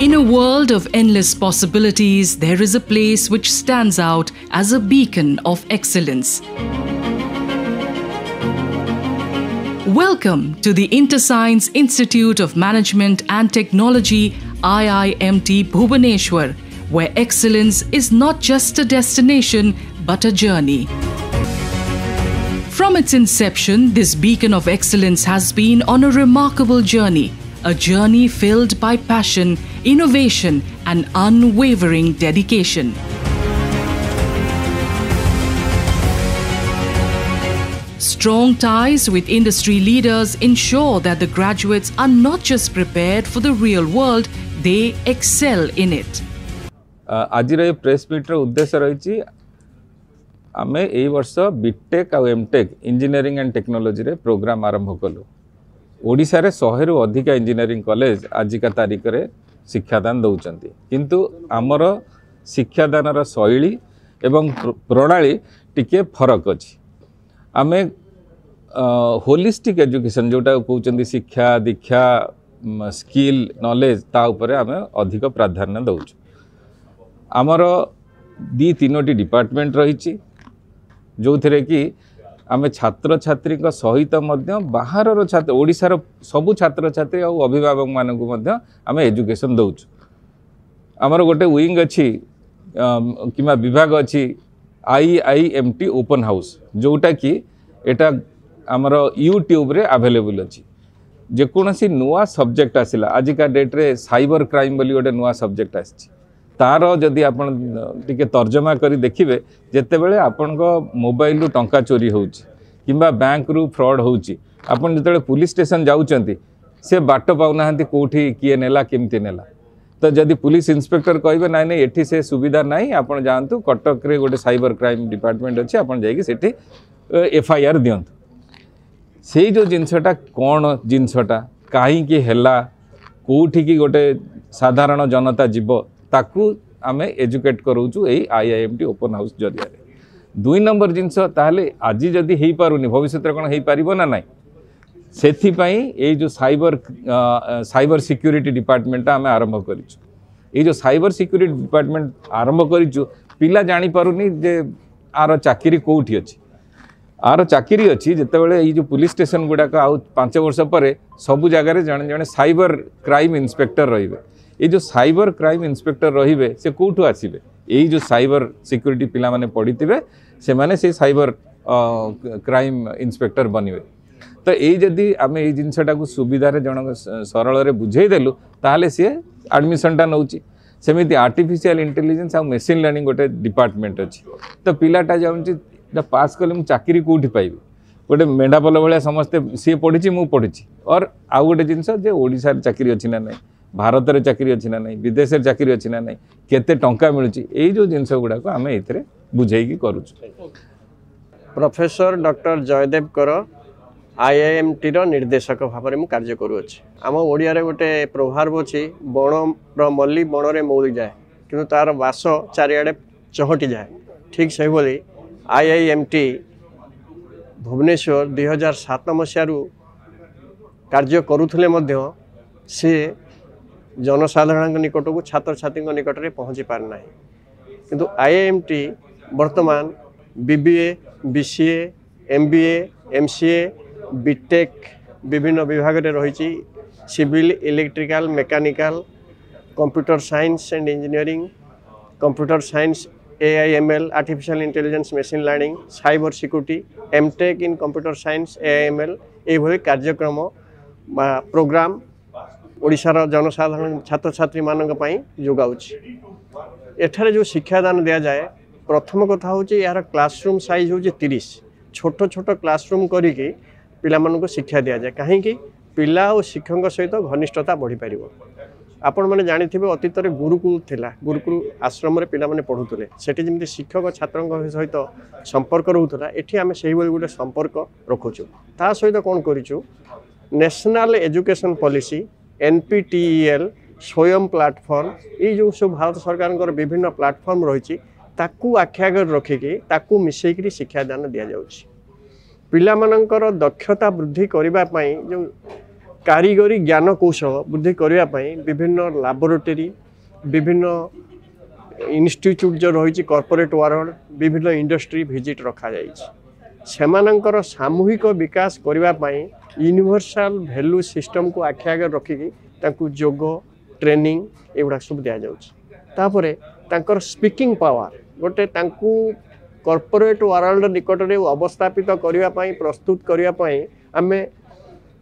In a world of endless possibilities, there is a place which stands out as a beacon of excellence. Welcome to the InterScience Institute of Management and Technology, IIMT Bhubaneswar, where excellence is not just a destination but a journey. From its inception, this beacon of excellence has been on a remarkable journey. A journey filled by passion, innovation, and unwavering dedication. Strong ties with industry leaders ensure that the graduates are not just prepared for the real world, they excel in it. आज press meet उद्देश्य रही आम ए वर्ष BTech और MTech engineering and technology रे programme आरंभ कलु। ओडिशा रे 100 रु अधिक इंजीनियरिंग कॉलेज आजिका तारीख रे शिक्षादान दौरान किंतु आमर शिक्षादान शैली एवं प्रणाली टिके फरक अच्छी। आम होलिस्टिक एजुकेशन जोटा कहते शिक्षा दीक्षा स्किल नॉलेज ता उपरे आम अधिक प्राधान्य दौचु। आमर 2-3 डिपार्टमेंट रही जो थे कि आम छात्र छात्री सहित बाहर छात्र ओडिशार सबु छात्र छात्री और अभिभावक मानक आम एजुकेशन दौचु। आमर गोटे विंग अच्छी कि विभाग अच्छी IIMT ओपन हाउस जोटा कि एटा आमर यूट्यूब रे अवेलेबल अच्छी। जेकोसी नुआ सब्जेक्ट आसला आजिका डेट रे साइबर क्राइम बोली गोटे नुआ सब्जेक्ट आसी तार जदि आपण टिके तर्जमा करी देखिबे जेते बेले आपण को मोबाइल रु टंका चोरी होउची किंबा बैंक रु फ्रॉड होउची आपण जेते पुलिस स्टेशन जाउचंती से बाट पाउनाहंती कोठी किए नेला केमती नेला तो जदि पुलिस इंस्पेक्टर कहबे नाइ नाइ एठी से सुविधा नाही आपण जानतु कटक रे गोटे साइबर क्राइम डिपार्टमेंट अछि आपण जाई कि सेठी FIR दियंतु। सेई जो जिनसटा कोन जिनसटा काहे कि हेला कोठी की गोटे साधारण जनता जीव ताकू आमे एजुकेट करूचु एई IIMT ओपन हाउस जरिया रे। 2 नंबर जिनस ताहले आजि जदि हेई पारुनी भविष्य रे कोन हेई पारिबो ना नाइ सेथि पई एई जो साइबर सिक्योरिटी डिपार्टमेंट आमे आरंभ करिचु। एई जो साइबर सिक्योरिटी डिपार्टमेंट आरंभ करिचु पिला जानि पारुनी जे आर चाकरी कोठी अछि आर चाकरी अच्छी जिते बड़े ये जो पुलिस स्टेशन गुड़ाक आउ 5 वर्ष पर सबू जगार जड़े जड़े साइबर क्राइम इंस्पेक्टर रे। ये जो साइबर क्राइम इंस्पेक्टर रे से कौटू आसवे यही जो साइबर सिक्योरिटी पिला माने पढ़ी से माने से साइबर क्राइम इंस्पेक्टर बनवे। तो यही जदि आम ये जिनसटा को सुविधार जन सरल बुझेदेलु ताहले सी एडमिशनटा नौची। सेमिति आर्टिफिशियल इंटेलिजेंस और मशीन लर्निंग गोटे डिपार्टमेंट अच्छी तो पिलाटा जाऊँगी पास कले मुझे चाकरी कौटी पाइबी गोटे मेढ़ा पल भाया समस्ते सी पढ़ी मु पढ़ी और आउ गोटे जिनस ओडिशा चाकरी अच्छी ना ना भारत में चाकरी अच्छी ना ना विदेश में चाकरी अच्छी ना ना केते टंका मिलूँ यही जो जिनस गुड़ाक आम ये बुझे करुचु। प्रोफेसर डॉक्टर जयदेव कर IIMT रो निर्देशक भाव में कार्य करुच्ची। आम ओडिया गोटे प्रभाव अच्छी बणर मल्ली बणरे मौली जाए कि तार बास चारिआडे चहटी जाए ठीक से बोली IIMT भुवनेश्वर 2007 मसीहारू कार्य करुले सी जनसाधारण निकट को छात्र छात्री निकट में पहुँची पारना किंतु IIMT वर्तमान BBA BCA MBA MCA B Tech विभिन्न विभाग रे रही civil electrical mechanical computer science and engineering computer science AIML artificial intelligence machine learning cyber security M Tech in computer science AIML ये कार्यक्रम प्रोग्राम ओडिशार जनसाधारण छात्र छात्री मानक पई जोगाउछि। एठारे जो शिक्षादान दिया जाए प्रथम कथा होछि यार क्लासरूम साइज होछि 30 छोट छोट क्लासरूम करिकि पिला मानक शिक्षा दिया जाए कहीं पिला और शिक्षक सहित घनिष्ठता बढ़ी पारिबो। आपण मैंने जानी अतीत में गुरुकुल थिला गुरुकुल आश्रम रे पिला माने पढ़ुतले सेठी जेमति शिक्षक छात्र सहित संपर्क रोला एठी आमे सेही बोली गोटे संपर्क रखुचु। ता सहित कोन करिचु नेशनल एजुकेशन पॉलिसी NPTEL स्वयं प्लाटफर्म ये जो सब भारत सरकार विभिन्न प्लाटफर्म रही ताकू आख्यागर रखिकी ताकू मिसेकरी शिक्षादान दि जाउछि। पिला मानकर दक्षता वृद्धि करने जो कारीगरी ज्ञान कौशल वृद्धि करने विभिन्न लैबोरेटरी विभिन्न इंस्टीट्यूट जो रही कॉर्पोरेट वर्ल्ड विभिन्न इंडस्ट्री विजिट रखा सेमानंकर सामूहिक विकास करने यूनिवर्सल वैल्यू सिस्टम को आखि आगे रखिकी जोग ट्रेनिंग एगुड़ा सब दि जापर तांकर स्पीकिंग पावर गोटे कॉर्पोरेट वर्ल्ड निकट में अवस्थापित करने प्रस्तुत करने आम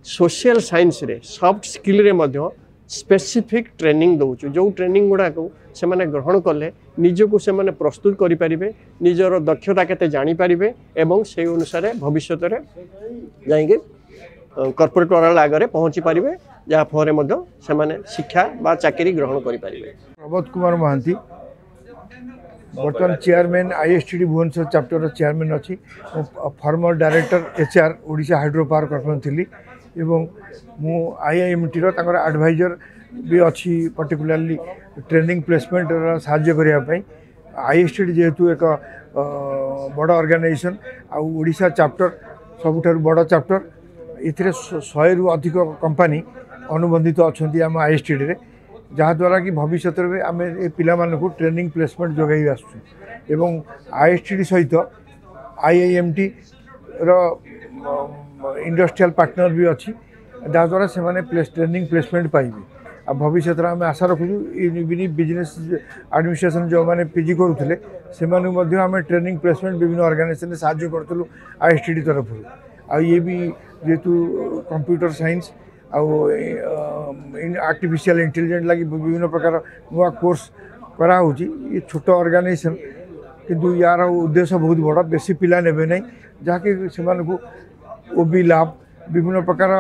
सोशल साइंस रे सॉफ्ट स्किल रे मध्य स्पेसिफिक ट्रेनिंग दौचु जो ट्रेनिंग गुड़ा को से माने ग्रहण कले निजको से माने प्रस्तुत करि परिबे निजर दक्षता केते जानि परिबे एवं से अनुसार भविष्य रे जाइके कॉर्पोरेट वर्ल्ड आगे पहुँची पारिबे जहाँ फल मध्य से माने शिक्षा बा चाकरी ग्रहण करि परिबे। प्रबोध कुमार महांती बर्तमान चेयरमैन आईएसटीडी भुवनेश्वर चैप्टर चेयरमैन अच्छी farmer director HR Odisha hydro power corporation थी एवं मु आईआईएमटी एडवाइजर भी अच्छी पर्टिकुलरली ट्रेनिंग प्लेसमेंट साहाय्य करने आईएसटीडी जेहेतु एक बड़ ऑर्गेनाइजेशन आड़ीसा चैप्टर सबुठारु बड़ चैप्टर ये 100 रु अधिक कंपनी अनुबंधित अच्छा आम आईएसटीडी रे जहाँद्वारा कि भविष्य में आम ए पिला को ट्रेनिंग प्लेसमेंट जोगाई आसुँ एवं आईएसटीडी सहित आईआईएमटी रो इंडस्ट्रियल पार्टनर भी अच्छी जहाँद्वारा से ट्रेनिंग प्लेसमेंट पाइबे आ भविष्य में आम आशा रखुँ बिजनेस एडमिनिस्ट्रेशन जो मैंने पीजी करुले से आम ट्रेनिंग प्लेसमेंट विभिन्न ऑर्गेनाइजेशन साहाय्य करूँ आईएसटीडी तरफ ये भी जेहेतु कंप्यूटर साइंस आर्टिफिशियल इंटेलिजेंस लगी विभिन्न प्रकार नुआ कोर्स कराऊँ ये छोट ऑर्गेनाइजेशन किंतु यार उद्देश्य बहुत बड़ा बेसी पिला नेबे नहीं जहाँकि से ओबी लैब विभिन्न प्रकार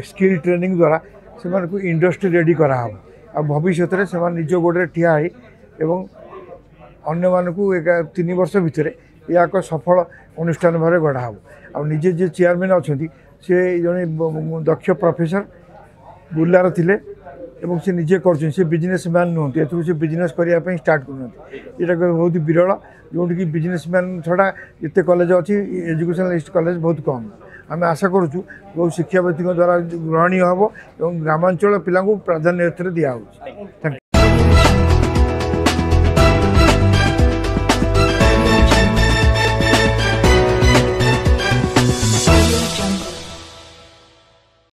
स्किल ट्रेनिंग द्वारा से इंडस्ट्री रेडी कराहब आ भविष्य में से निज गोड़े ठिया एवं अन्य मानकू 3 वर्ष भितर या एक सफल अनुष्ठान भाव गढ़ाहब आ निजे जे चेयरमैन अच्छा से जड़े दक्ष प्रोफेसर बुर्लार थिले एवं से निजे कर बिजनेसमैन नुहति ए बिजनेस करने स्टार्ट कर यहाँ बहुत विरल जोटि कि बिजनेसमैन छड़ा जिते कॉलेज अच्छी एजुकेशनलिस्ट कॉलेज बहुत कम आम आशा करूँ बहुत शिक्षाविद द्वारा ग्रहणीय हम और ग्रामांचल पिला प्राधान्य दिया थैंक यू।